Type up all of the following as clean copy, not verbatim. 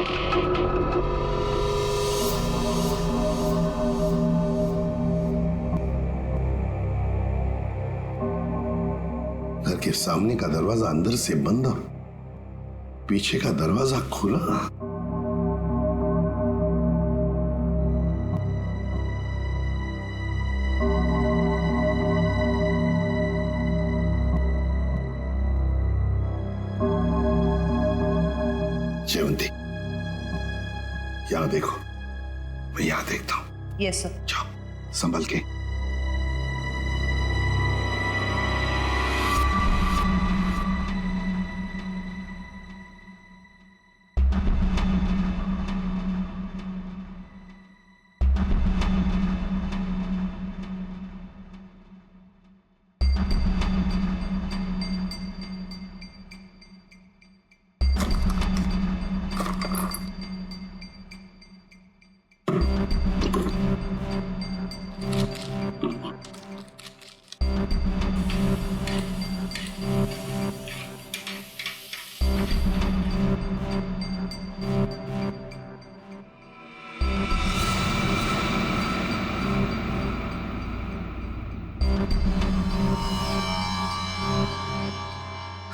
घर के सामने का दरवाजा अंदर से बंद और पीछे का दरवाजा खुला। जयवंती, यहां देखो, मैं यहां देखता हूं। Yes sir. जाओ संभल के।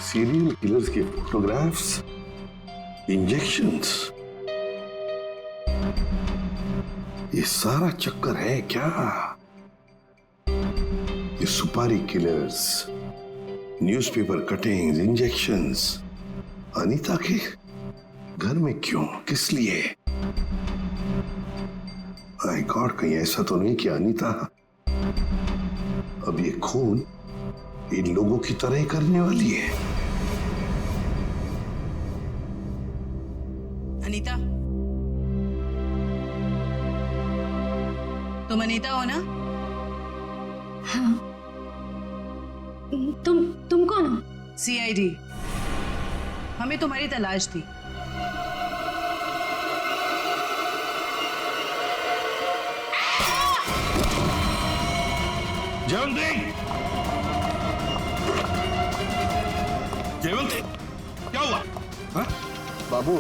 सीरियल किलर्स के फोटोग्राफ्स, इंजेक्शंस, ये सारा चक्कर है क्या? ये सुपारी killers, newspaper cuttings, injections Anita के घर में क्यों, किस लिए? माय गॉड, कहीं ऐसा तो नहीं कि अनीता अब ये खून इन लोगों की तरह ही करने वाली है? अनीता, तुम अनीता हो ना? हाँ। तुम कौन हो? सीआईडी। हमें तुम्हारी तलाश थी। जयवंती, जयवंती, क्या हुआ? हाँ? बाबू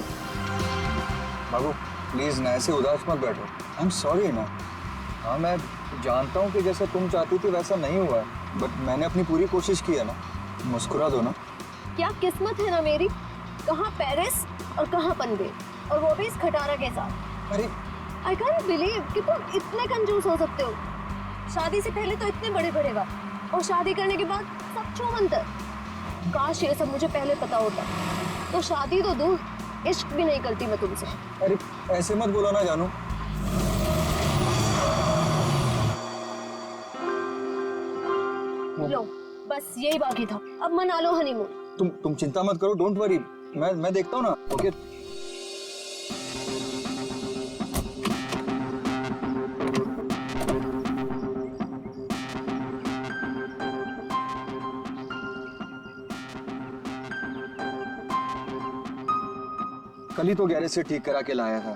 प्लीज ना ऐसे उदास मत बैठो। आई एम सॉरी ना। हाँ, मैं जानता हूँ कि जैसा तुम चाहती थी वैसा नहीं हुआ, बट मैंने अपनी पूरी कोशिश की है ना। मुस्कुरा दो ना। क्या किस्मत है ना मेरी, कहाँ पेरिस और कहाँ पनवेल, और वो भी इस खटारा के साथ। अरे आई कांट बिलीव कि तुम इतने कंजूस हो सकते हो। शादी से पहले तो इतने बड़े बड़े बात, और शादी करने के बाद सब छूमंतर। काश ये सब मुझे पहले पता होता, तो शादी तो दूर, इश्क भी नहीं करती मैं तुमसे। अरे ऐसे मत बोलो ना जानू। लो, बस यही बाकी था, अब मना लो हनीमून। तुम चिंता मत करो, डोंट वरी। मैं देखता हूँ ना। ओके कल ही तो गैरेज से ठीक करा के लाया था,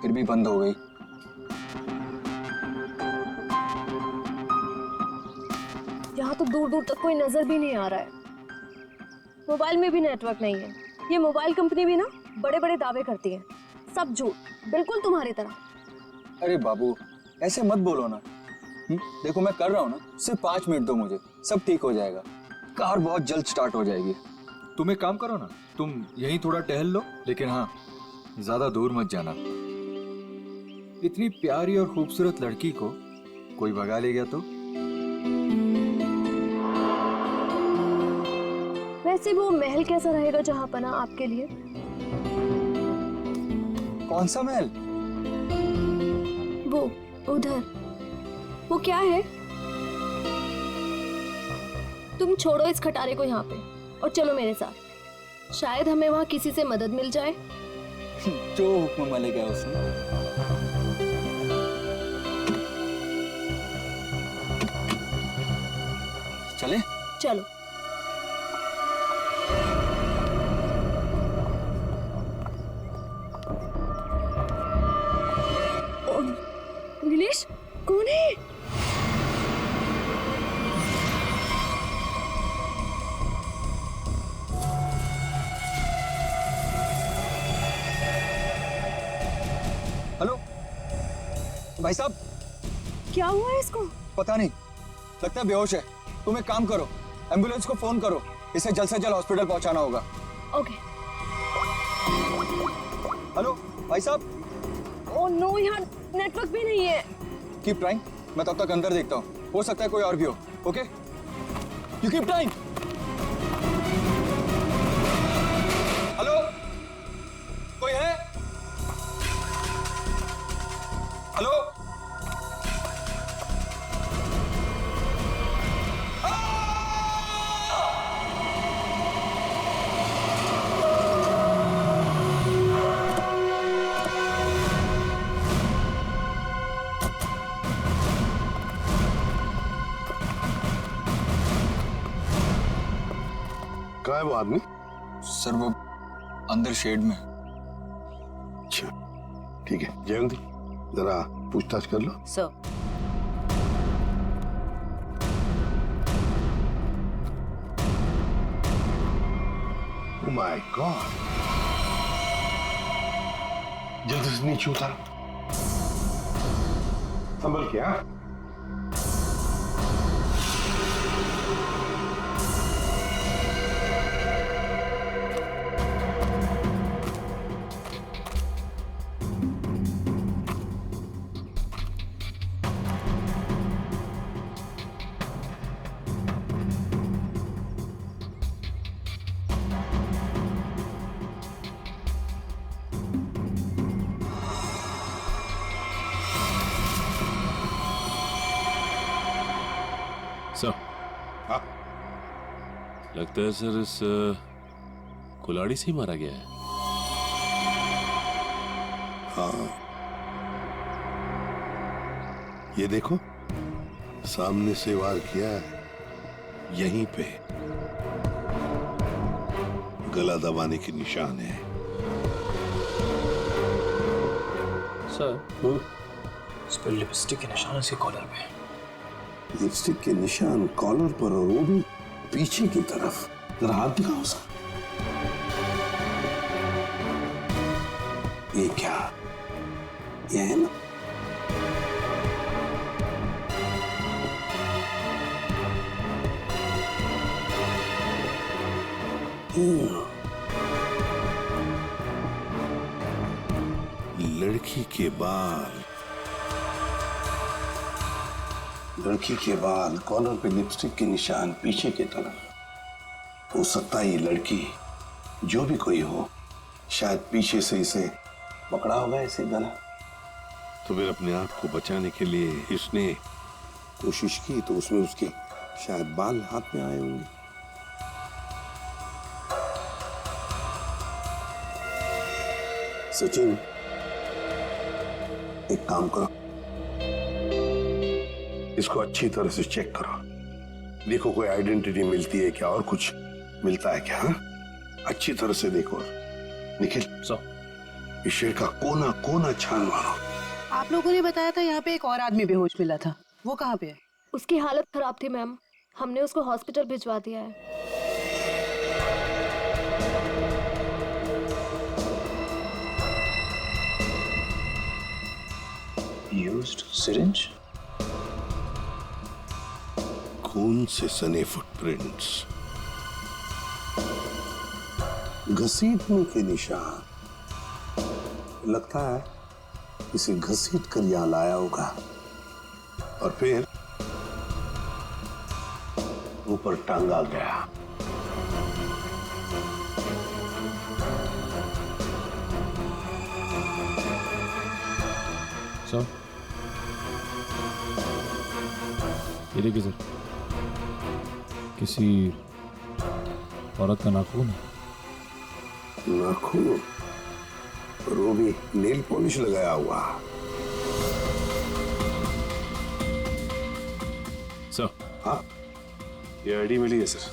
फिर भी बंद हो गई। यहाँ तो दूर दूर तक कोई नजर भी नहीं आ रहा है। मोबाइल में भी नेटवर्क नहीं है। ये मोबाइल कंपनी भी ना बड़े बड़े दावे करती है, सब झूठ, बिल्कुल तुम्हारी तरह। अरे बाबू ऐसे मत बोलो ना। देखो मैं कर रहा हूँ ना, सिर्फ 5 मिनट दो मुझे, सब ठीक हो जाएगा। कार बहुत जल्द स्टार्ट हो जाएगी। तुम एक काम करो ना, तुम यहीं थोड़ा टहल लो, लेकिन हाँ ज्यादा दूर मत जाना। इतनी प्यारी और खूबसूरत लड़की को कोई भगा ले गया तो? वैसे वो महल कैसा रहेगा जहाँ पना आपके लिए? कौन सा महल? वो उधर, वो क्या है? तुम छोड़ो इस खटारे को यहाँ पे और चलो मेरे साथ। शायद हमें वहाँ किसी से मदद मिल जाए। जो हुक्म मलिक है उसने। चले? चलो। नीलेश, कौन है? भाई साहब, क्या हुआ है इसको? पता नहीं, लगता है बेहोश है। तुम एक काम करो, एम्बुलेंस को फोन करो, इसे जल्द से जल्द हॉस्पिटल पहुंचाना होगा। ओके। हेलो भाई साहब। ओह नो, यहाँ नेटवर्क भी नहीं है। कीप ट्राइंग, मैं तब तक अंदर देखता हूँ, हो सकता है कोई और भी हो। Okay, you keep trying. Hello, कोई है? हेलो, कहाँ है वो आदमी? सर वो अंदर शेड में। अच्छा ठीक है, जयंती जरा पूछताछ कर लो। सर। Oh my God! जल्दी से नीचे उतारो, संभल के। हाँ, सर। हाँ। लगता है सर इस कुल्हाड़ी से ही मारा गया है। हाँ, ये देखो, सामने से वार किया है, यहीं पे गला दबाने के निशान है। सर, इस पर लिपस्टिक के निशान इसके कॉलर पे। लिपस्टिक के निशान कॉलर पर, और वो भी पीछे की तरफ। जरा हाथ दिखाओ सर। ये क्या? ये है ना? लड़की के बाल, लड़की के बाल, कॉलर पे लिपस्टिक के निशान पीछे की तरफ। हो सकता है ये लड़की, जो भी कोई हो, शायद पीछे से इसे पकड़ा होगा ऐसे गला। तो फिर अपने आप को बचाने के लिए इसने कोशिश की, तो उसमें उसके शायद बाल हाथ में आए होंगे। सचिन, एक काम करो, इसको अच्छी तरह से चेक करो, देखो कोई आइडेंटिटी मिलती है क्या, और कुछ मिलता है क्या। हाँ, अच्छी तरह से देखो। निखिल, इस शेर का कोना कोना छान मारो। आप लोगों ने बताया था यहाँ पे एक और आदमी बेहोश मिला था, वो कहाँ पे है? उसकी हालत खराब थी मैम, हमने उसको हॉस्पिटल भिजवा दिया है। Used syringe? खून से सने फुटप्रिंट्स, घसीटने के निशान। लगता है इसे घसीट कर यहां लाया होगा और फिर ऊपर टांगा गया। सर, ये देखिए सर, किसी औरत का नाखून है। नाखून? और वो भी नेल पॉलिश लगाया हुआ। सर, हाँ, ये आईडी मिली है सर,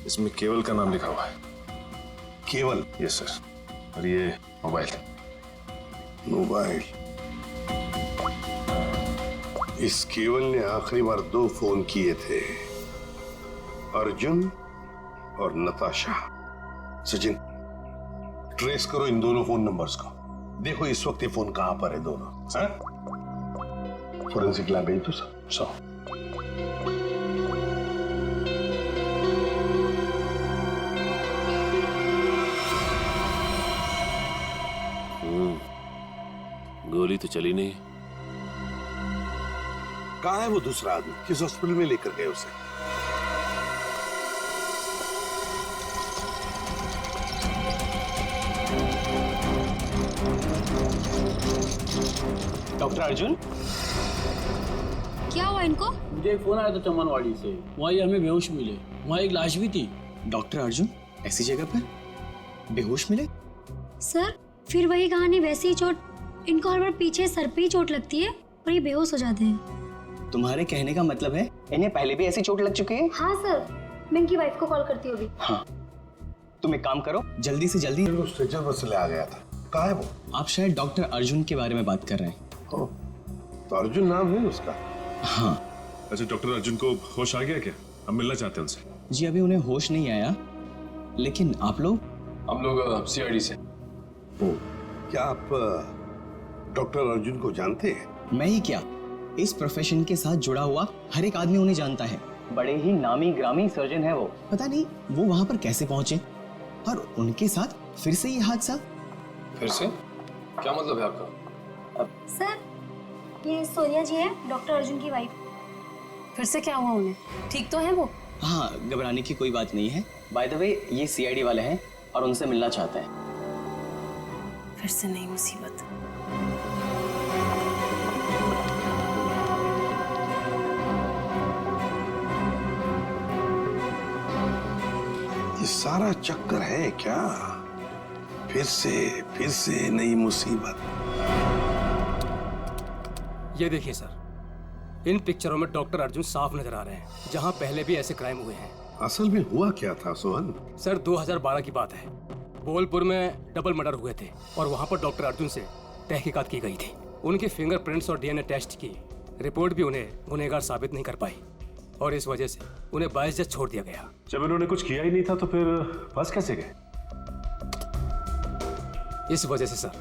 इसमें केवल का नाम लिखा हुआ है। केवल? यस सर, और ये मोबाइल। मोबाइल? इस केवल ने आखिरी बार 2 फोन किए थे, अर्जुन और नताशा। सचिन, ट्रेस करो इन दोनों फोन नंबर्स को, देखो इस वक्त ये फोन कहां पर है दोनों। हाँ? फोरेंसिक लैब भेज दो सर। सो गोली तो चली नहीं। कहाँ है वो दूसरा आदमी? किस हॉस्पिटल में लेकर गए उसे? डॉक्टर अर्जुन, क्या हुआ इनको? मुझे एक फोन आया था चमनवाड़ी से, वहीं हमें बेहोश मिले, वहाँ एक लाश भी थी। डॉक्टर अर्जुन ऐसी जगह पर बेहोश मिले? सर फिर वही कहानी, वैसी ही चोट। इनको हर बार पीछे सर पे ही चोट लगती है और ये बेहोश हो जाते हैं। तुम्हारे कहने का मतलब है इन्हें पहले भी ऐसी चोट लग चुकी है? हाँ सर, मैं इनकी वाइफ को कॉल करती हूँ अभी। हाँ, तुम एक काम करो, जल्दी से जल्दी। स्ट्रेचर पर से ले आ गया था। कहाँ है वो? आप शायद डॉक्टर अर्जुन के बारे में बात कर रहे हैं। ओ, तो अर्जुन नाम है उसका? हाँ अच्छा, डॉक्टर अर्जुन को होश आ गया क्या? हम मिलना चाहते हैं उनसे। जी, अभी उन्हें होश नहीं आया, लेकिन आप लोग? हम लोग सीआईडी से। ओ, क्या आप डॉक्टर अर्जुन को जानते हैं? मैं ही क्या, इस प्रोफेशन के साथ जुड़ा हुआ हर एक आदमी उन्हें जानता है। बड़े ही नामी ग्रामी सर्जन है वो। पता नहीं वो वहां पर कैसे पहुंचे और उनके साथ फिर से ये हादसा। फिर से? क्या मतलब है आपका? सर ये सोनिया जी है, डॉक्टर अर्जुन की वाइफ। फिर से क्या हुआ उन्हें? ठीक तो है वो? हाँ, घबराने की कोई बात नहीं है। बाय द वे ये सीआईडी वाले हैं और उनसे मिलना चाहते हैं। फिर से नई मुसीबत। ये सारा चक्कर है क्या? फिर से नई मुसीबत। ये देखिए सर, इन पिक्चरों में डॉक्टर अर्जुन साफ नजर आ रहे हैं, जहां पहले भी ऐसे क्राइम हुए हैं। असल में हुआ क्या था सोहन? सर 2012 की बात है, बोलपुर में डबल मर्डर हुए थे और वहां पर डॉक्टर अर्जुन से तहकीकात की गई थी। उनके फिंगरप्रिंट्स और डीएनए टेस्ट की रिपोर्ट भी उन्हें गुनहगार साबित नहीं कर पाई और इस वजह से उन्हें बाइज्जत छोड़ दिया गया। जब इन्होंने कुछ किया ही नहीं था तो फिर फंस कैसे गए? इस वजह से सर,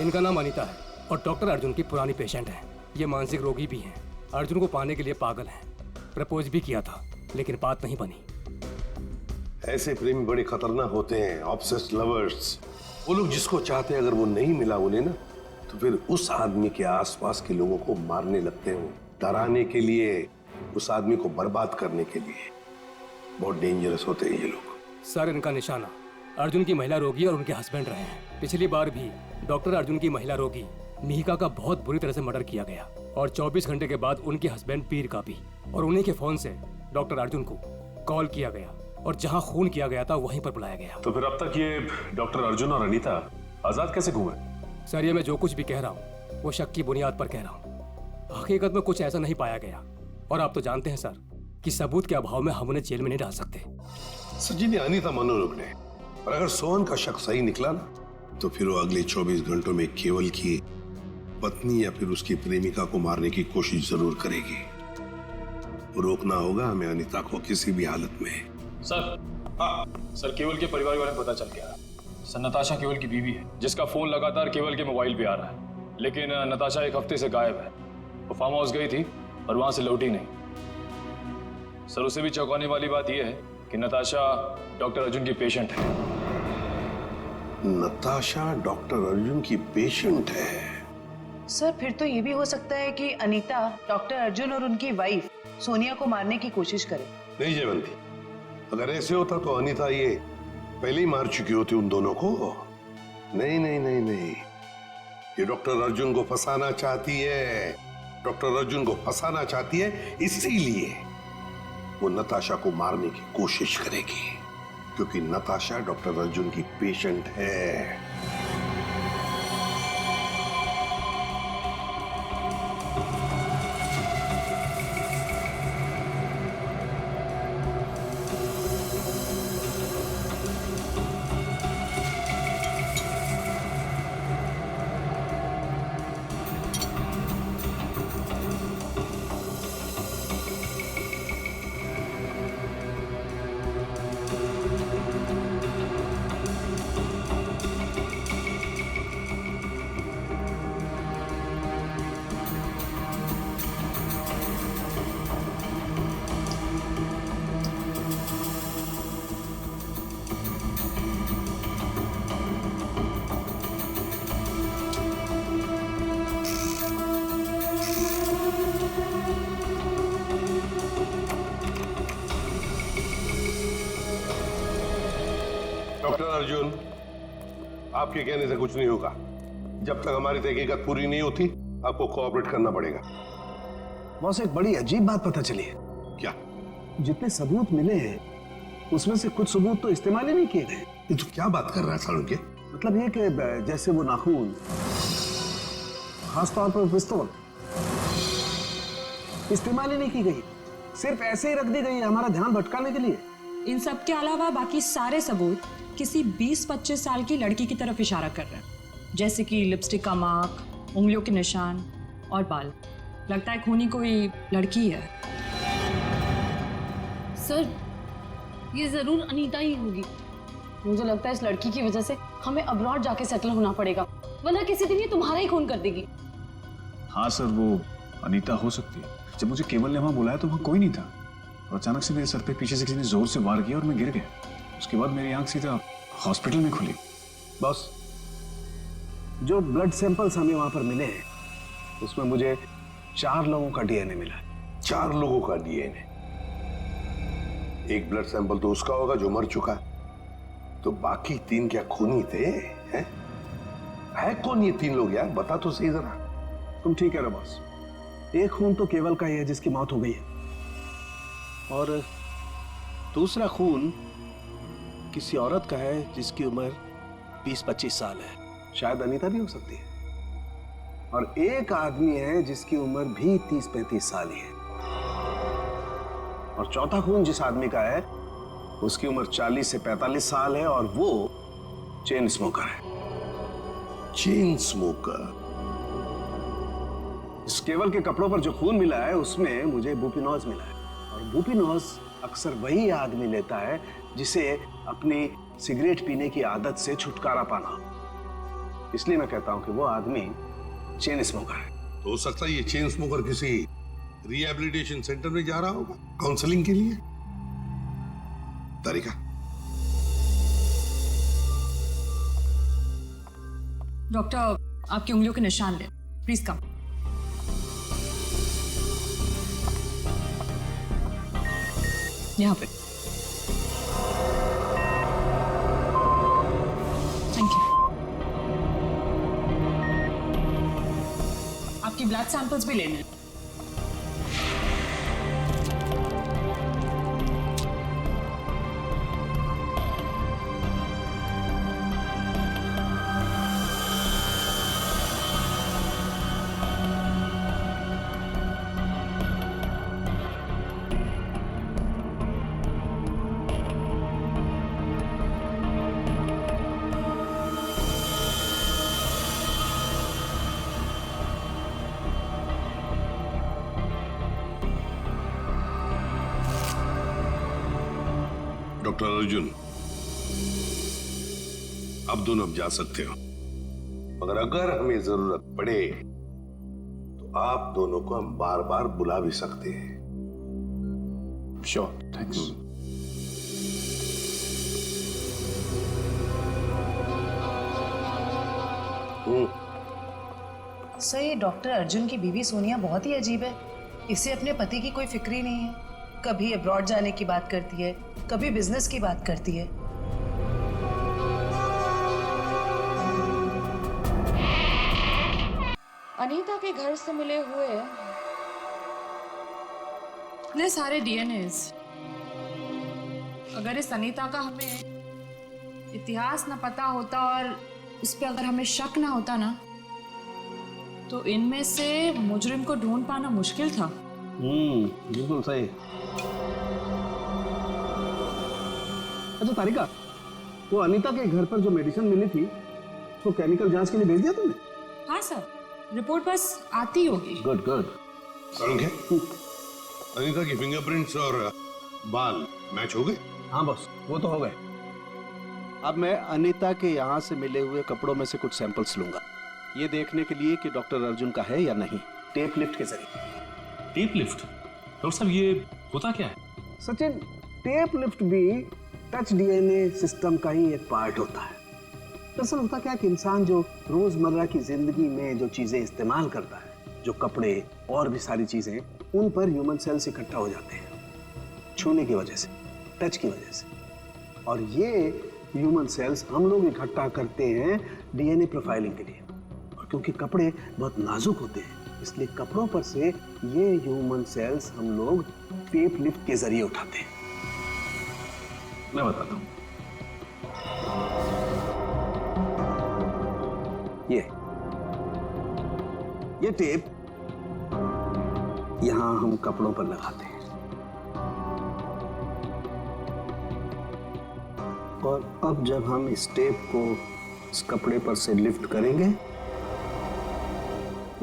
इनका नाम अनीता है और डॉक्टर अर्जुन की पुरानी पेशेंट है। ये मानसिक रोगी भी हैं, अर्जुन को पाने के लिए पागल हैं। प्रपोज भी किया था लेकिन बात नहीं बनी। ऐसे प्रेमी बड़े खतरनाक होते हैं, ऑब्सेस्ड लवर्स। वो लोग जिसको चाहते हैं, अगर वो नहीं मिला उन्हें ना, तो फिर उस आदमी के आसपास के लोगों को मारने लगते हैं, डराने के लिए, उस आदमी को बर्बाद करने के लिए। बहुत डेंजरस होते हैं ये लोग। सर इनका निशाना अर्जुन की महिला रोगी और उनके हस्बैंड रहे हैं। पिछली बार भी डॉक्टर अर्जुन की महिला रोगी मिहिका का बहुत बुरी तरह से मर्डर किया गया और 24 घंटे के बाद उनके हस्बैंड पीर का भी, और उन्हीं के फोन से डॉक्टर अर्जुन को कॉल किया गया और जहां खून किया गया था वहीं पर बुलाया गया। तो फिर अब तक ये डॉक्टर अर्जुन और अनीता आजाद कैसे घूमे? सर ये मैं जो कुछ भी कह रहा हूँ वो शक की बुनियाद पर कह रहा हूँ। हकीकत में कुछ ऐसा नहीं पाया गया और आप तो जानते हैं सर कि सबूत के अभाव में हम उन्हें जेल में नहीं डाल सकते। सचिन ने अनीता मनोरोग ने, और अगर सोहन का शक सही निकला ना, तो फिर वो अगले 24 घंटों में केवल की पत्नी या फिर उसकी प्रेमिका को मारने की कोशिश जरूर करेगी। रोकना होगा हमें अनीता को किसी भी हालत में। सर, हाँ सर, केवल के परिवार वाले पता चल गया। सर नताशा केवल की बीवी है, जिसका फोन लगातार केवल के मोबाइल पे आ रहा है, लेकिन नताशा एक हफ्ते से गायब है। वो फार्म हाउस गई थी और वहां से लौटी नहीं। सर उसे भी चौंकाने वाली बात यह है कि नताशा डॉक्टर अर्जुन की पेशेंट है। नताशा डॉक्टर अर्जुन की पेशेंट है? सर फिर तो ये भी हो सकता है कि अनीता डॉक्टर अर्जुन और उनकी वाइफ सोनिया को मारने की कोशिश करे। नहीं जयवंती, अगर ऐसे होता तो अनीता ये पहले ही मार चुकी होती उन दोनों को। नहीं नहीं नहीं नहीं, ये डॉक्टर अर्जुन को फंसाना चाहती है। डॉक्टर अर्जुन को फंसाना चाहती है, इसीलिए वो नताशा को मारने की कोशिश करेगी, क्योंकि नताशा डॉक्टर अर्जुन की पेशेंट है। आपके कहने से कुछ नहीं होगा। जब तक हमारी तहकीकात पूरी नहीं होती आपको कोऑपरेट करना पड़ेगा। बॉस, एक बड़ी अजीब बात पता चली है। क्या? जितने सबूत मिले हैं उसमें से कुछ सबूत तो इस्तेमाल ही नहीं किए गए। ये तो क्या बात कर रहा है सालुंके? मतलब ये कि जैसे वो नाखून, खासतौर पर पिस्तौल, इस्तेमाल ही नहीं की गई, सिर्फ ऐसे ही रख दी गई है हमारा ध्यान भटकाने के लिए। इन सब के अलावा बाकी सारे सबूत किसी 20-25 साल की लड़की की तरफ इशारा कर रहे हैं, जैसे कि लिपस्टिक का मार्क, उंगलियों के निशान और बाल। लगता है खूनी कोई लड़की है। सर, ये जरूर अनीता ही होगी। मुझे लगता है इस लड़की की वजह से हमें अब्रॉड जाके सेटल होना पड़ेगा, वरना किसी दिन ये तुम्हारा ही खून कर देगी। हाँ सर, वो अनीता हो सकती है। जब मुझे केवल ने वहां बुलाया तो वहां कोई नहीं था और अचानक से मेरे सर पे पीछे से किसी ने जोर से वार किया और मैं गिर गया। उसके बाद मेरी आंख सीधा हॉस्पिटल में खुली। बॉस, जो ब्लड सैंपल्स हमें वहां पर मिले हैं उसमें मुझे 4 लोगों का डीएनए मिला है। 4 लोगों का डीएनए? एक ब्लड सैंपल तो उसका होगा जो मर चुका, तो बाकी 3 क्या खूनी थे? हैं? है कौन ये 3 लोग यार? बता तो सही जरा। तुम ठीक कह रहे हो बॉस, एक खून तो केवल का ही है जिसकी मौत हो गई है, और दूसरा खून किसी औरत का है जिसकी उम्र 20-25 साल है। शायद अनीता भी हो सकती है। और एक आदमी है जिसकी उम्र भी 30-35 साल ही है। और चौथा खून जिस आदमी का है उसकी उम्र 40 से 45 साल है और वो चेन स्मोकर है। Chain smoker? इस केवल के कपड़ों पर जो खून मिला है उसमें मुझे बुपिनोज मिला है, और बुपिनोज अक्सर वही आदमी लेता है जिसे अपनी सिगरेट पीने की आदत से छुटकारा पाना हो। इसलिए मैं कहता हूं कि वो आदमी चेन स्मोकर है। तो हो सकता है ये चेन स्मोकर किसी रिहैबिलिटेशन सेंटर में जा रहा होगा काउंसलिंग के लिए। तारिका, डॉक्टर, आपकी उंगलियों के निशान ले, प्लीज कम। यहाँ पे। Thank you. आपकी ब्लड सैंपल्स भी लेने हैं। डॉक्टर अर्जुन, अब दोनों जा सकते हो, मगर अगर हमें जरूरत पड़े तो आप दोनों को हम बार बार बुला भी सकते हैं। Sure, thanks. सही, डॉक्टर अर्जुन की बीवी सोनिया बहुत ही अजीब है। इसे अपने पति की कोई फिक्र ही नहीं है। कभी अब्रॉड जाने की बात करती है, कभी बिजनेस की बात करती है। अनीता के घर से मिले हुए इतने सारे डीएनएस, अगर इस अनीता का हमें इतिहास न पता होता और उस पर अगर हमें शक ना होता ना, तो इनमें से मुजरिम को ढूंढ पाना मुश्किल था। बिल्कुल सही। अच्छा तारिका, वो अनीता के घर पर जो मेडिसिन मिली थी उसको केमिकल जांच के लिए भेज दिया तुमने? हाँ सर, रिपोर्ट बस आती होगी। Good good. अनीता की फिंगरप्रिंट्स और बाल मैच हो गए? हाँ बॉस, वो तो हो गए। अब मैं अनीता के यहाँ से मिले हुए कपड़ों में से कुछ सैंपल्स लूंगा, ये देखने के लिए कि डॉक्टर अर्जुन का है या नहीं। टेप लिफ्ट के जरिए। Tape lift? डॉक्टर साहब, ये होता क्या है? सचिन, टेप लिफ्ट भी टच डीएनए सिस्टम का ही एक पार्ट होता है। दरअसल होता क्या कि इंसान जो रोजमर्रा की जिंदगी में जो चीजें इस्तेमाल करता है, जो कपड़े और भी सारी चीजें, उन पर ह्यूमन सेल्स इकट्ठा हो जाते हैं छूने की वजह से, टच की वजह से। और ये ह्यूमन सेल्स हम लोग इकट्ठा करते हैं डीएनए प्रोफाइलिंग के लिए, और क्योंकि कपड़े बहुत नाजुक होते हैं इसलिए कपड़ों पर से ये ह्यूमन सेल्स हम लोग टेप लिफ्ट के जरिए उठाते हैं। मैं बताता हूँ। ये टेप यहां हम कपड़ों पर लगाते हैं और अब जब हम इस टेप को इस कपड़े पर से लिफ्ट करेंगे,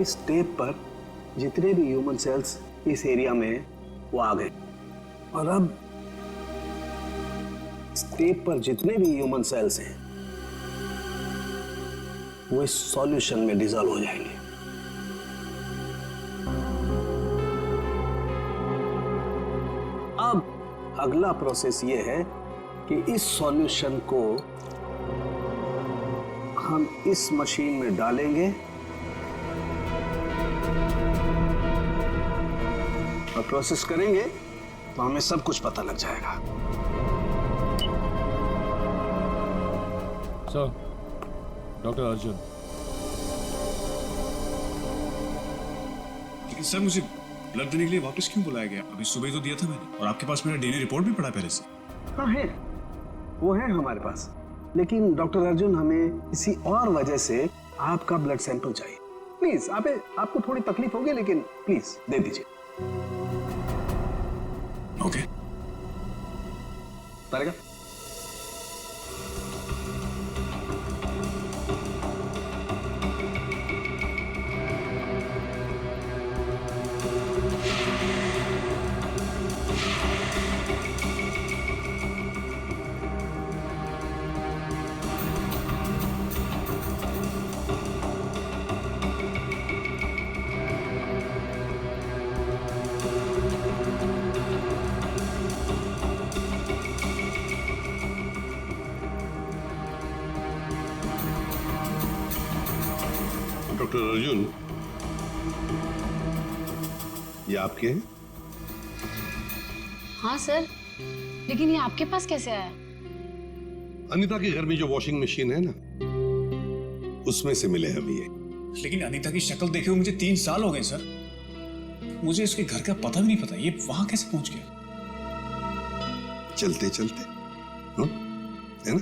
इस टेप पर जितने भी ह्यूमन सेल्स इस एरिया में वो आ गए, और अब इस टेप पर जितने भी ह्यूमन सेल्स हैं वो इस सॉल्यूशन में डिसॉल्व हो जाएंगे। अब अगला प्रोसेस ये है कि इस सॉल्यूशन को हम इस मशीन में डालेंगे और प्रोसेस करेंगे तो हमें सब कुछ पता लग जाएगा। Sir, doctor Arjun. लेकिन सर मुझे ब्लड देने के लिए वापस क्यों बुलाया गया? अभी सुबह तो दिया था मैंने, और आपके पास मेरा डीएनए रिपोर्ट भी पड़ा पहले से। हाँ है, वो है हमारे पास, लेकिन डॉक्टर अर्जुन हमें किसी और वजह से आपका ब्लड सैंपल चाहिए। प्लीज, आपको थोड़ी तकलीफ होगी लेकिन प्लीज दे दीजिए। ओके। तारेगा? डॉक्टर अर्जुन, ये आपके हैं? हाँ सर, लेकिन ये आपके पास कैसे आया? अनीता के घर में जो वॉशिंग मशीन है ना, उसमें से मिले हम ये। लेकिन अनीता की शक्ल देखे हुए मुझे 3 साल हो गए सर। मुझे इसके घर का पता भी नहीं पता, ये वहां कैसे पहुंच गया? चलते चलते है ना?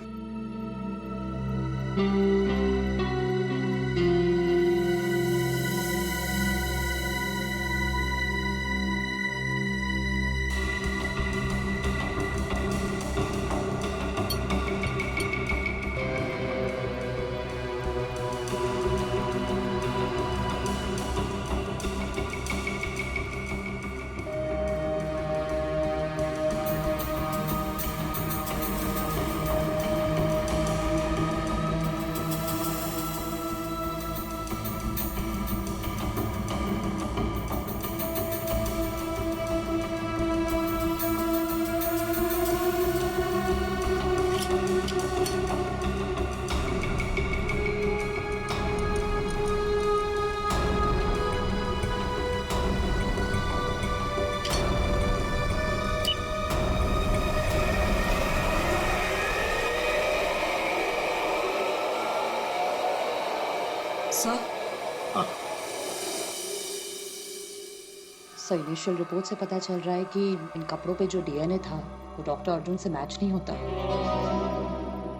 सर, इनिशियल रिपोर्ट से पता चल रहा है कि इन कपड़ों पे जो डीएनए था वो डॉक्टर अर्जुन से मैच नहीं होता,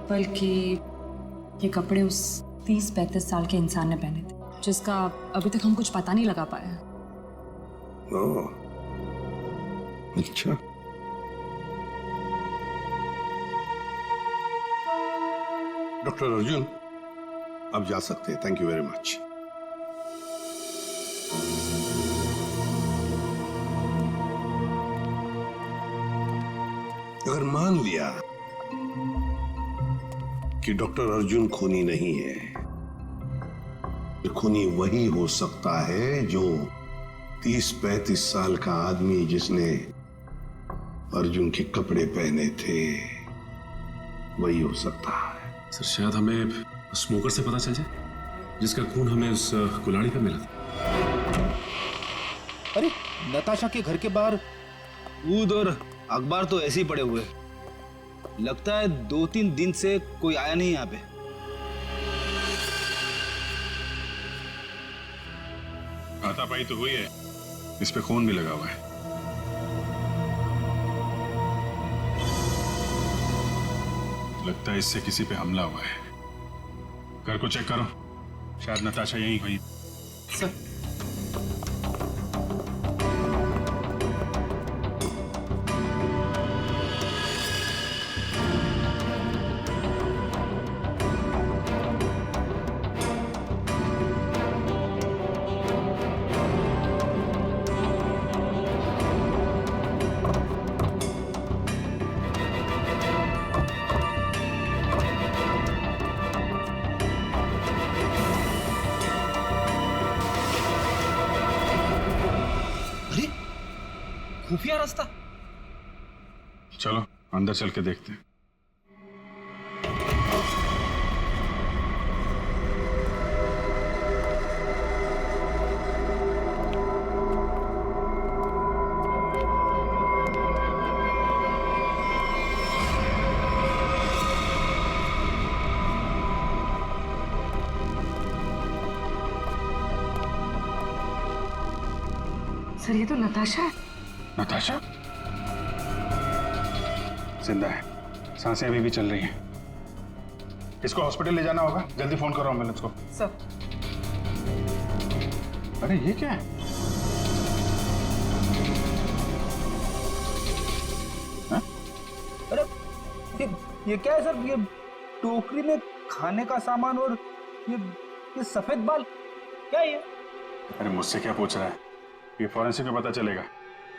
बल्कि ये कपड़े उस 30-35 साल के इंसान ने पहने थे, जिसका अभी तक हम कुछ पता नहीं लगा पाया। ओह, अच्छा। डॉक्टर अर्जुन, आप जा सकते हैं। Thank you very much. अगर मान लिया कि डॉक्टर अर्जुन खूनी नहीं है, तो खूनी वही हो सकता है जो 30-35 साल का आदमी जिसने अर्जुन के कपड़े पहने थे, वही हो सकता है। सर, शायद हमें स्मोकर से पता चल जाए, जिसका खून हमें उस कुल्हाड़ी पे मिला था। अरे, नताशा के घर के बाहर दूध और अखबार तो ऐसे ही पड़े हुए, लगता है 2-3 दिन से कोई आया नहीं यहाँ पे। हाथापाई तो हुई है, इस पे खून भी लगा हुआ है। लगता है इससे किसी पे हमला हुआ है। घर को चेक करो, शायद नताशा यहीं हुई। सर खुफिया रास्ता। चलो अंदर चल के देखते हैं। सर ये तो नताशा है। नताशा जिंदा है, सांसें अभी भी चल रही हैं। इसको हॉस्पिटल ले जाना होगा, जल्दी फोन करो एम्बुलेंस को। सर अरे ये क्या है? हा? अरे ये क्या है सर? ये टोकरी में खाने का सामान और ये सफेद बाल क्या है ये? अरे मुझसे क्या पूछ रहा है? ये फॉरेंसिक में पता चलेगा।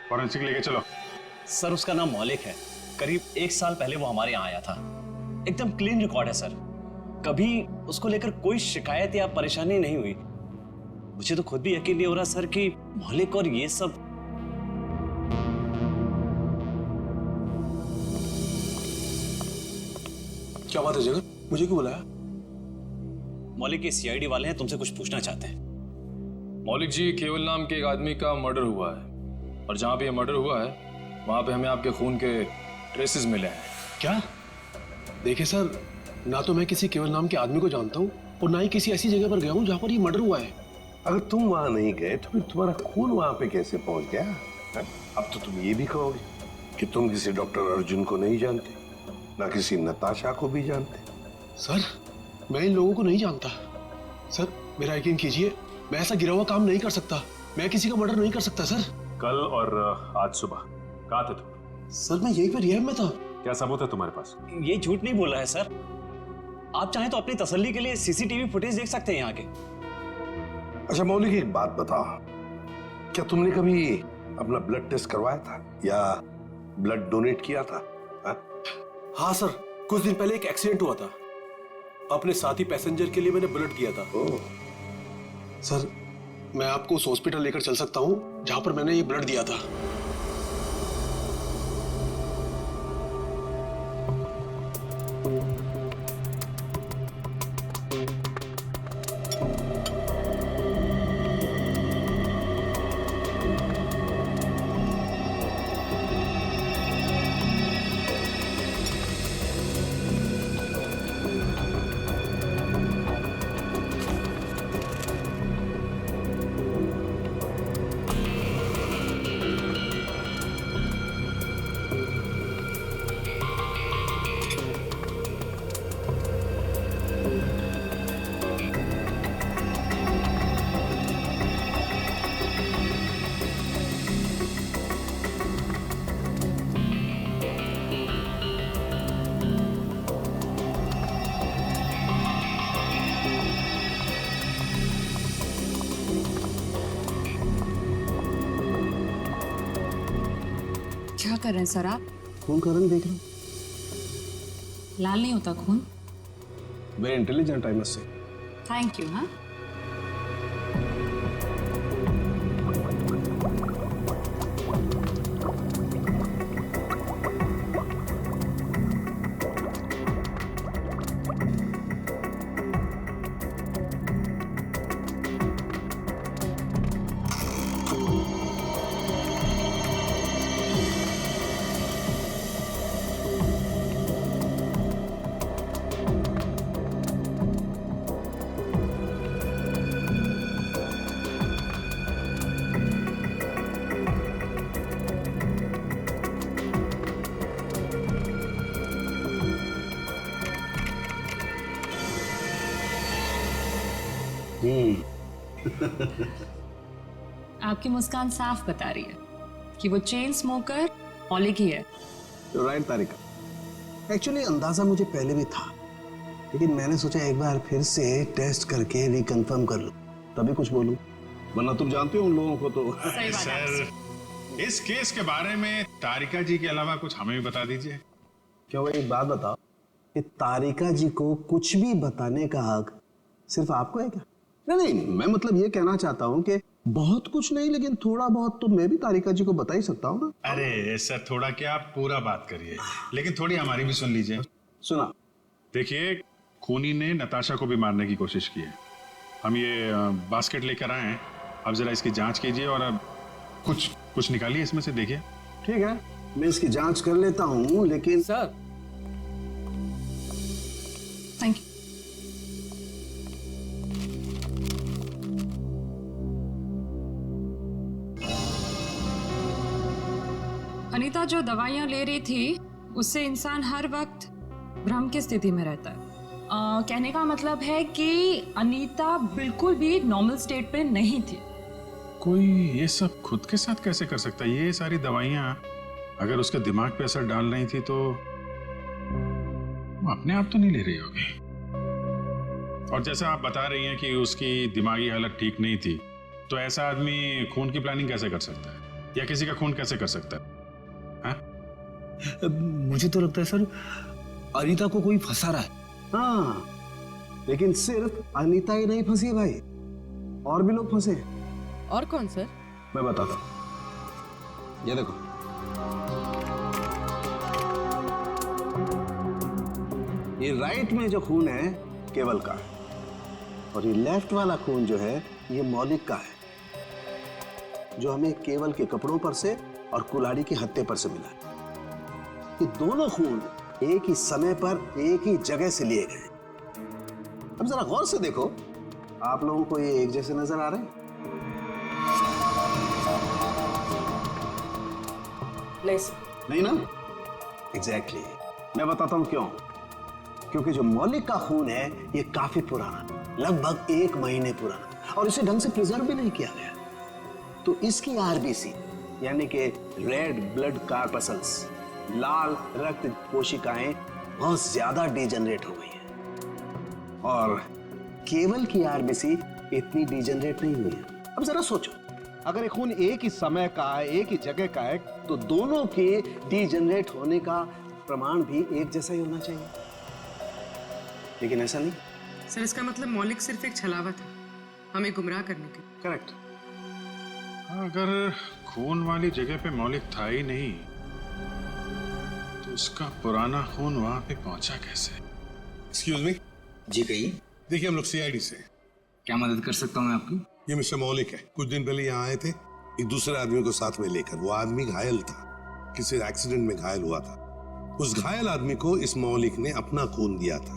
फॉरेंसिक लेके चलो। सर उसका नाम मौलिक है, करीब 1 साल पहले वो हमारे यहाँ आया था। एकदम क्लीन रिकॉर्ड है सर, कभी उसको लेकर कोई शिकायत या परेशानी नहीं हुई। मुझे तो खुद भी यकीन नहीं हो रहा सर कि मौलिक और ये सब। क्या बात है जगन, मुझे क्यों बुलाया? मौलिक के सीआईडी वाले हैं, तुमसे कुछ पूछना चाहते हैं। मौलिक जी, केवल नाम के एक आदमी का मर्डर हुआ है और जहां पे ये मर्डर हुआ है वहां पे हमें आपके खून के ट्रेसेस मिले हैं। क्या? देखिए सर, ना तो मैं किसी केवल नाम के आदमी को जानता हूँ और ना ही किसी ऐसी जगह पर गया हूँ जहाँ पर ये मर्डर हुआ है। अगर तुम वहां नहीं गए तो फिर तुम्हारा खून वहां पे कैसे पहुंच गया? अब तो तुम ये भी कहोगे कि तुम किसी डॉक्टर अर्जुन को नहीं जानते, ना किसी नताशा को भी जानते। सर मैं इन लोगों को नहीं जानता। सर मेरा यकीन कीजिए, मैं ऐसा गिरा हुआ काम नहीं कर सकता। मैं किसी का मर्डर नहीं कर सकता सर। कल और आज सुबह कहाँ थे तुम? सर मैं यहीं पे रिहैब में था। क्या सबूत है तुम्हारे पास? ये झूठ नहीं बोल रहा है सर। आप चाहें तो अपनी तसल्ली के लिए सीसीटीवी फुटेज देख सकते हैं यहाँ के। अच्छा मौलिक, एक बात बताओ, क्या तुमने कभी अपना ब्लड टेस्ट करवाया था या ब्लड डोनेट किया था? हाँ सर, कुछ दिन पहले एक एक्सीडेंट हुआ था। अपने साथी पैसेंजर के लिए मैंने ब्लड किया था। सर मैं आपको उस हॉस्पिटल लेकर चल सकता हूँ जहां पर मैंने ये ब्लड दिया था। क्या कर रहे हैं सर आप? खून का रंग देख रहा हूँ। लाल नहीं होता खून? Very intelligent I must say. Thank you. हाँ आपकी मुस्कान साफ बता रही है कि वो चेन स्मोकर मौलिक ही है। राइट तारिका, एक्चुअली अंदाजा मुझे पहले भी था, लेकिन मैंने सोचा एक बार फिर से टेस्ट करके रिकंफर्म कर लूं, तभी कुछ बोलूं, वरना तुम जानते हो उन लोगों को तो। सर, इस केस के बारे में तारिका जी के अलावा कुछ हमें भी बता दीजिए। क्यों भाई, एक बात बताओ कि तारिका जी को कुछ भी बताने का हक सिर्फ आपको है क्या? नहीं, मैं मतलब ये कहना चाहता हूँ कि बहुत कुछ नहीं, लेकिन थोड़ा बहुत तो मैं भी तारिका जी को बता ही सकता हूँ ना। अरे सर, थोड़ा क्या, आप पूरा बात करिए, लेकिन थोड़ी हमारी भी सुन लीजिए। सुना। देखिए, खूनी ने नताशा को भी मारने की कोशिश की है। हम ये बास्केट लेकर आए हैं, अब जरा इसकी जांच कीजिए और अब कुछ निकालिए इसमें से, देखिए। ठीक है, मैं इसकी जांच कर लेता हूँ, लेकिन सर। Thank you. अनीता जो दवाइयां ले रही थी उससे इंसान हर वक्त भ्रम की स्थिति में रहता है। कहने का मतलब है कि अनीता बिल्कुल भी नॉर्मल स्टेट पे नहीं थी। कोई ये सब खुद के साथ कैसे कर सकता है? ये सारी दवाइयां अगर उसके दिमाग पे असर डाल रही थी तो वो अपने आप तो नहीं ले रही होगी। और जैसा आप बता रही हैं कि उसकी दिमागी हालत ठीक नहीं थी, तो ऐसा आदमी खून की प्लानिंग कैसे कर सकता है, या किसी का खून कैसे कर सकता है? मुझे तो लगता है सर अनीता को कोई फंसा रहा है। हाँ, लेकिन सिर्फ अनीता ही नहीं फंसी है भाई, और भी लोग फंसे हैं। और कौन सर? मैं बताता हूं, ये देखो। ये राइट में जो खून है केवल का है, और ये लेफ्ट वाला खून जो है ये मौलिक का है, जो हमें केवल के कपड़ों पर से और कुल्हाड़ी के हत्थे पर से मिला है। ये दोनों खून एक ही समय पर एक ही जगह से लिए गए। अब जरा गौर से देखो, आप लोगों को ये एक जैसे नजर आ रहे हैं? नहीं ना? एग्जैक्टली। मैं बताता हूं क्यों। क्योंकि जो मौलिक का खून है ये काफी पुराना, लगभग 1 महीने पुराना, और इसे ढंग से प्रिजर्व भी नहीं किया गया। तो इसकी आरबीसी यानी कि रेड ब्लड कार्पसल्स, लाल रक्त कोशिकाएं बहुत ज्यादा डिजेनरेट हो गई हैं, और केवल की आरबीसी इतनी डिजेनरेट नहीं हुई है। अब जरा सोचो, अगर ये खून एक ही समय का है, एक ही जगह का है, तो दोनों के डिजेनरेट होने का प्रमाण भी एक जैसा ही होना चाहिए, लेकिन ऐसा नहीं। सर, इसका मतलब मौलिक सिर्फ एक छलावा था हमें गुमराह करने के। करेक्ट। अगर खून वाली जगह पे मौलिक था ही नहीं, तो उसका पुराना खून वहां पे पहुंचा कैसे? Excuse me. जी कहिए। देखिए, हम लोग सीआईडी से। क्या मदद कर सकता हूँ मैं आपकी? ये मिस्टर मौलिक है। कुछ दिन पहले यहाँ आए थे एक दूसरे आदमी को साथ में लेकर। वो आदमी घायल था, किसी एक्सीडेंट में घायल हुआ था। उस घायल आदमी को इस मौलिक ने अपना खून दिया था।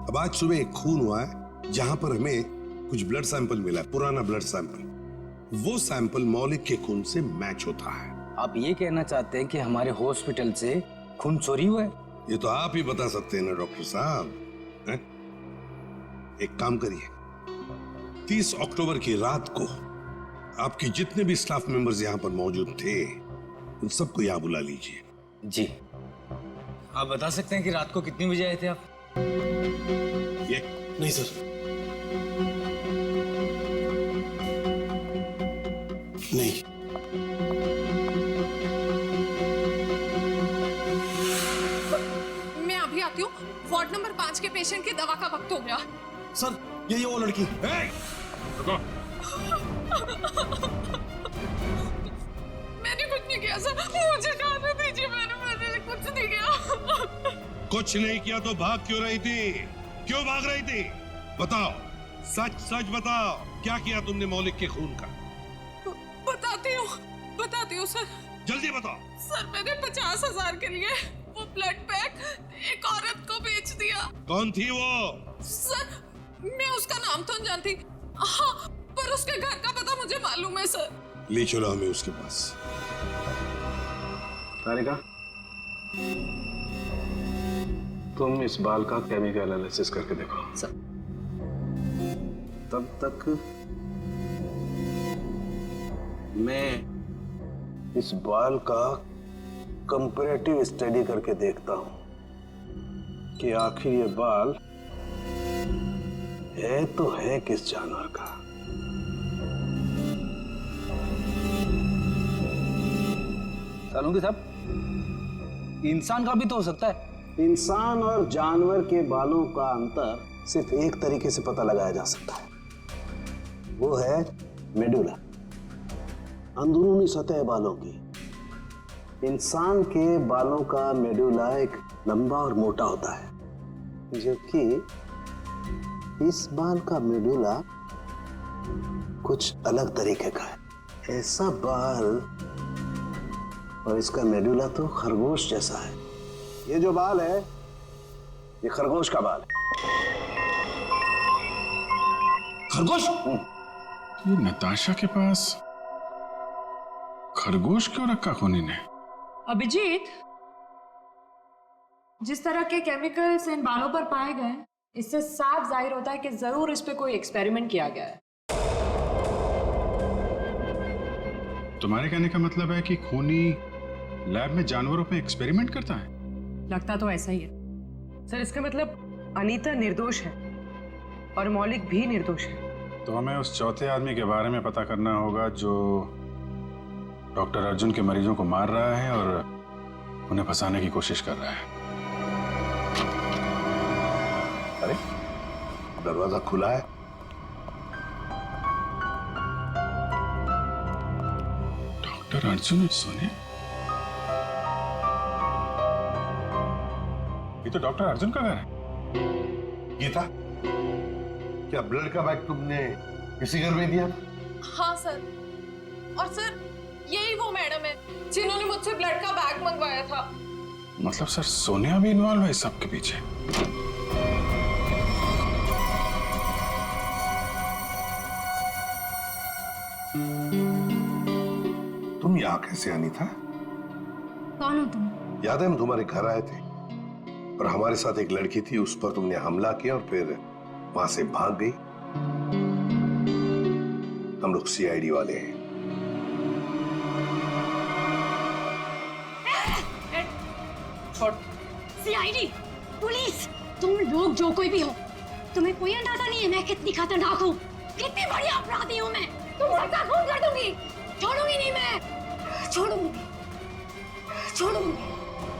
अब आज सुबह एक खून हुआ है जहां पर हमें कुछ ब्लड सैंपल मिला, पुराना ब्लड सैंपल। वो सैंपल मौलिक के खून से मैच होता है। आप ये कहना चाहते हैं कि हमारे हॉस्पिटल से खून चोरी हुआ है? ये तो आप ही बता सकते हैं ना डॉक्टर साहब। एक काम करिए, 30 अक्टूबर की रात को आपके जितने भी स्टाफ मेंबर्स यहाँ पर मौजूद थे उन सबको यहाँ बुला लीजिए। जी। आप बता सकते हैं कि रात को कितने बजे आए थे आप? ये नहीं सर, नहीं। मैं अभी आती हूँ। वार्ड नंबर 5 के पेशेंट की दवा का वक्त हो गया। सर, ये वो लड़की। रुको। मैंने कुछ नहीं किया सर, मुझे जाने दीजिए। मैंने कुछ नहीं किया। कुछ नहीं किया तो भाग क्यों रही थी? क्यों भाग रही थी? बताओ, सच सच बताओ, क्या किया तुमने मौलिक के खून का? बताती हूँ सर। जल्दी बताओ। सर, मैंने 50,000 के लिए वो ब्लड पैक एक औरत को बेच दिया। कौन थी वो? सर, मैं उसका नाम तो नहीं जानती। हाँ, पर उसके घर का पता मुझे मालूम है सर। ले चलो हमें उसके पास। तारिका, तुम इस बाल का केमिकल एनालिसिस करके देखो। सर। तब तक मैं इस बाल का कंपैरेटिव स्टडी करके देखता हूं कि आखिर ये बाल है तो है किस जानवर का। सालुंगी साहब, इंसान का भी तो हो सकता है। इंसान और जानवर के बालों का अंतर सिर्फ एक तरीके से पता लगाया जा सकता है, वो है मेडुला, अंदरूनी सतह बालों की। इंसान के बालों का मेडुला एक लंबा और मोटा होता है, जबकि इस बाल का मेडुला कुछ अलग तरीके का है। ऐसा बाल और इसका मेडुला तो खरगोश जैसा है। ये जो बाल है, ये खरगोश का बाल है। खरगोश? ये नताशा के पास खरगोश क्यों रखा खूनी ने? अभिजीत, जिस तरह के केमिकल्स इन बालों पर पाए गए, इससे साफ जाहिर होता है कि जरूर इस पे कोई एक्सपेरिमेंट किया गया है। तुम्हारे कहने का मतलब है कि खूनी लैब में जानवरों पे एक्सपेरिमेंट करता है? लगता तो ऐसा ही है। सर, इसका मतलब अनीता निर्दोष है और मौलिक भी निर्दोष है। तो हमें उस चौथे आदमी के बारे में पता करना होगा जो डॉक्टर अर्जुन के मरीजों को मार रहा है और उन्हें फंसाने की कोशिश कर रहा है। अरे, दरवाजा खुला है। डॉक्टर अर्जुन सोनिया, ये तो डॉक्टर अर्जुन का घर है। गीता, क्या ब्लड का बैग तुमने इसी घर में दिया? हाँ सर, और सर यही वो मैडम है जिन्होंने मुझसे ब्लड का बैग मंगवाया था। मतलब सर, सोनिया भी इन्वॉल्व है इस सब के पीछे? तुम यहाँ कैसे आनी था? कौन हो तुम? याद है हम तुम्हारे घर आए थे और हमारे साथ एक लड़की थी, उस पर तुमने हमला किया और फिर वहां से भाग गई। हम लोग सीआईडी वाले हैं। सीआईडी, पुलिस, तुम लोग जो कोई भी हो, तुम्हें कोई अंदाजा नहीं है मैं कितनी खतरनाक हूँ, कितनी बड़ी अपराधी हूँ मैं। तुम सबका खून कर दूंगी, छोड़ूंगी नहीं मैं, छोड़ूंगी।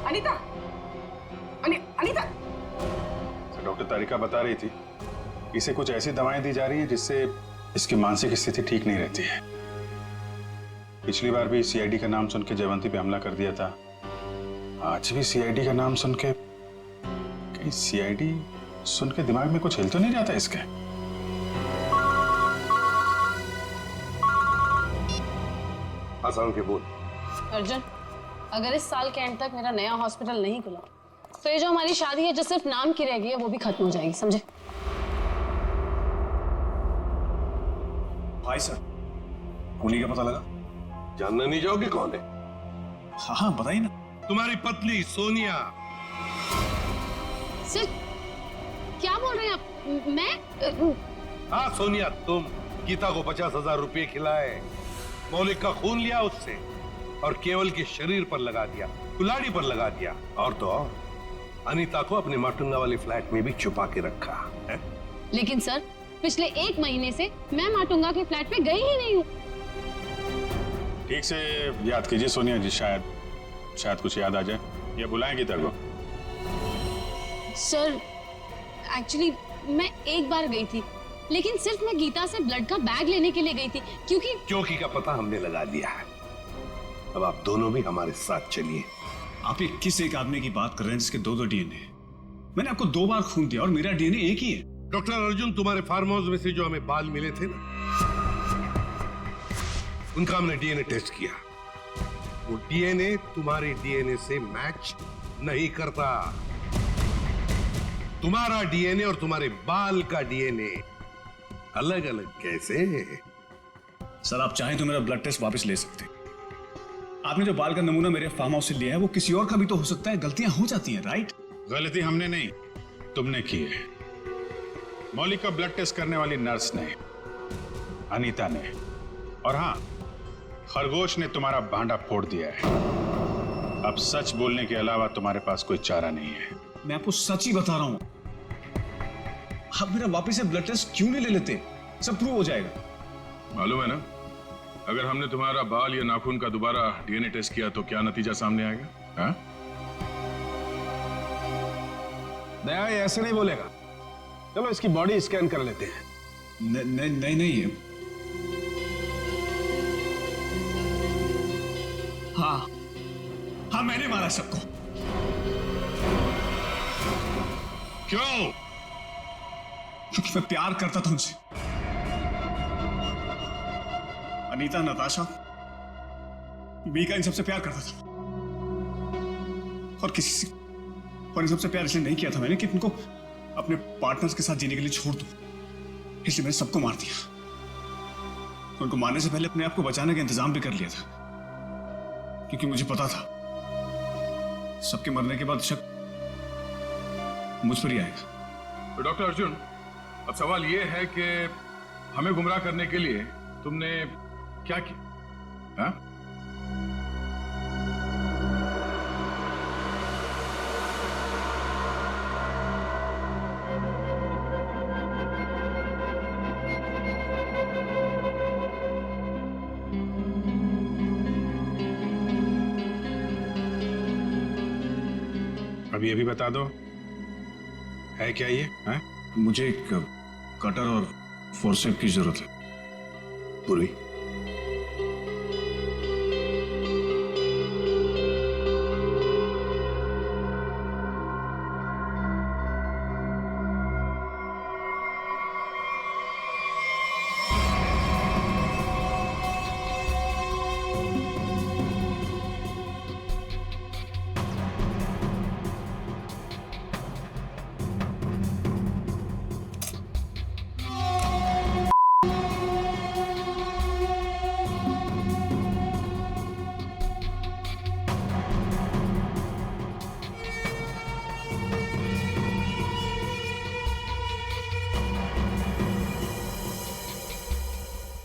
अनीता, अनीता। डॉक्टर तारिका बता रही थी, इसे कुछ ऐसी दवाएं दी जा रही हैं जिससे इसकी मानसिक स्थिति ठीक नहीं रहती है। पिछली बार भी सीआईडी का नाम सुन के जयवंती पे हमला कर दिया था। आज भी सीआईडी का नाम सुन के, कहीं सीआईडी सुन के दिमाग में कुछ हिल तो नहीं जाता इसके? आसान के बोल। अर्जुन, अगर इस साल के एंड तक मेरा नया हॉस्पिटल नहीं खुला तो ये जो हमारी शादी है जो सिर्फ नाम की रह गई है वो भी खत्म हो जाएगी, समझे? हाय सर, खूनी का पता लगा? जानना नहीं चाहोगे कौन है? हाँ बताइए ना। तुम्हारी पत्नी सोनिया। सर, क्या बोल रहे हैं आप? मैं? हाँ सोनिया, तुम गीता को 50,000 रुपए खिलाए, मौलिक का खून लिया उससे और केवल के शरीर पर लगा दिया, कुल्हाड़ी पर लगा दिया, और तो और अनीता को अपने माटुंगा वाले फ्लैट में भी छुपा के रखा है। लेकिन सर, पिछले 1 महीने से मैं माटुंगा के फ्लैट पे गई ही नहीं हूँ। ठीक से याद कीजिए सोनिया जी, शायद कुछ याद आ जाए, या बुलाएं गीता को। सर, एक्चुअली मैं एक बार गई थी, लेकिन सिर्फ मैं गीता से ब्लड का बैग लेने के लिए गई थी, क्योंकि का पता हमने लगा लिया है। अब आप दोनों भी हमारे साथ चलिए। आप ये किस एक आदमी की बात कर रहे हैं जिसके 2 डीएनए? मैंने आपको 2 बार खून दिया और मेरा डीएनए एक ही है। डॉक्टर अर्जुन, तुम्हारे फार्म हाउस में से जो हमें बाल मिले थे ना, उनका हमने डीएनए टेस्ट किया। वो डीएनए तुम्हारे डीएनए से मैच नहीं करता। तुम्हारा डीएनए और तुम्हारे बाल का डीएनए अलग अलग कैसे? सर, आप चाहें तो मेरा ब्लड टेस्ट वापस ले सकते हैं। आपने जो बाल का नमूना मेरे फार्म हाउस से लिया है वो किसी और का भी तो हो सकता है। गलतियां हो जाती हैं, राइट? गलती हमने नहीं, तुमने की है। मौलिक का ब्लड टेस्ट करने वाली नर्स ने, अनीता ने, और हाँ, खरगोश ने तुम्हारा भांडा फोड़ दिया है। अब सच बोलने के अलावा तुम्हारे पास कोई चारा नहीं है। मैं आपको सच ही बता रहा हूं। आप मेरा वापस से ब्लड टेस्ट क्यों नहीं ले लेते? सब प्रूव हो जाएगा। मालूम है ना, अगर हमने तुम्हारा बाल या नाखून का दोबारा डीएनए टेस्ट किया तो क्या नतीजा सामने आएगा? हाँ? दया ये ऐसे नहीं बोलेगा। चलो इसकी बॉडी स्कैन कर लेते हैं। नहीं। हाँ, मैंने मारा सबको। क्यों? क्योंकि मैं प्यार करता था उनसे। अनीता, नताशा, मीका, इन सबसे प्यार करता था। और इन सबसे प्यार इसलिए नहीं किया था मैंने कि उनको अपने पार्टनर्स के साथ जीने के लिए छोड़ दूं। इसलिए मैंने सबको मार दिया। उनको मारने से पहले अपने आप को बचाने का इंतजाम भी कर लिया था, क्योंकि मुझे पता था सबके मरने के बाद शक मुझ पर ही आएगा। तो डॉक्टर अर्जुन, अब सवाल यह है कि हमें गुमराह करने के लिए तुमने क्या किया? हाँ? अब ये भी बता दो, है क्या ये? हाँ? मुझे एक कटर और फोर्सेप की जरूरत है। पूरी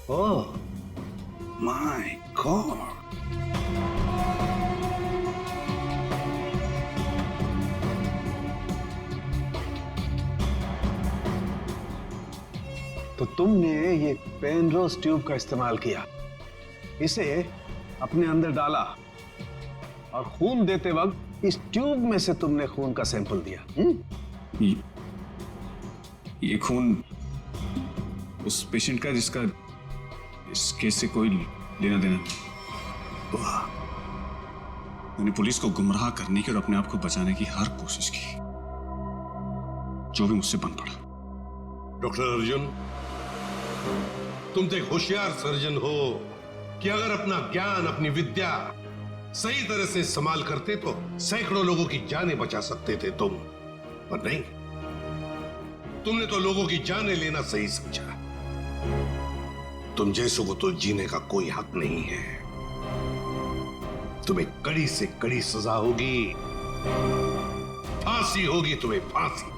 Oh my God! तो तुमने ये पेनरोज ट्यूब का इस्तेमाल किया, इसे अपने अंदर डाला और खून देते वक्त इस ट्यूब में से तुमने खून का सैंपल दिया। ये खून उस पेशेंट का जिसका इस केस से कोई लेना देना नहीं। मैंने पुलिस को गुमराह करने की और अपने आप को बचाने की हर कोशिश की, जो भी मुझसे बन पड़ा। डॉक्टर अर्जुन, तुम तो एक होशियार सर्जन हो कि अगर अपना ज्ञान, अपनी विद्या सही तरह से इस्तेमाल करते तो सैकड़ों लोगों की जानें बचा सकते थे तुम, पर नहीं, तुमने तो लोगों की जानें लेना सही समझा। तुम जैसों को तो जीने का कोई हक नहीं है। तुम्हें कड़ी से कड़ी सजा होगी, फांसी होगी तुम्हें, फांसी।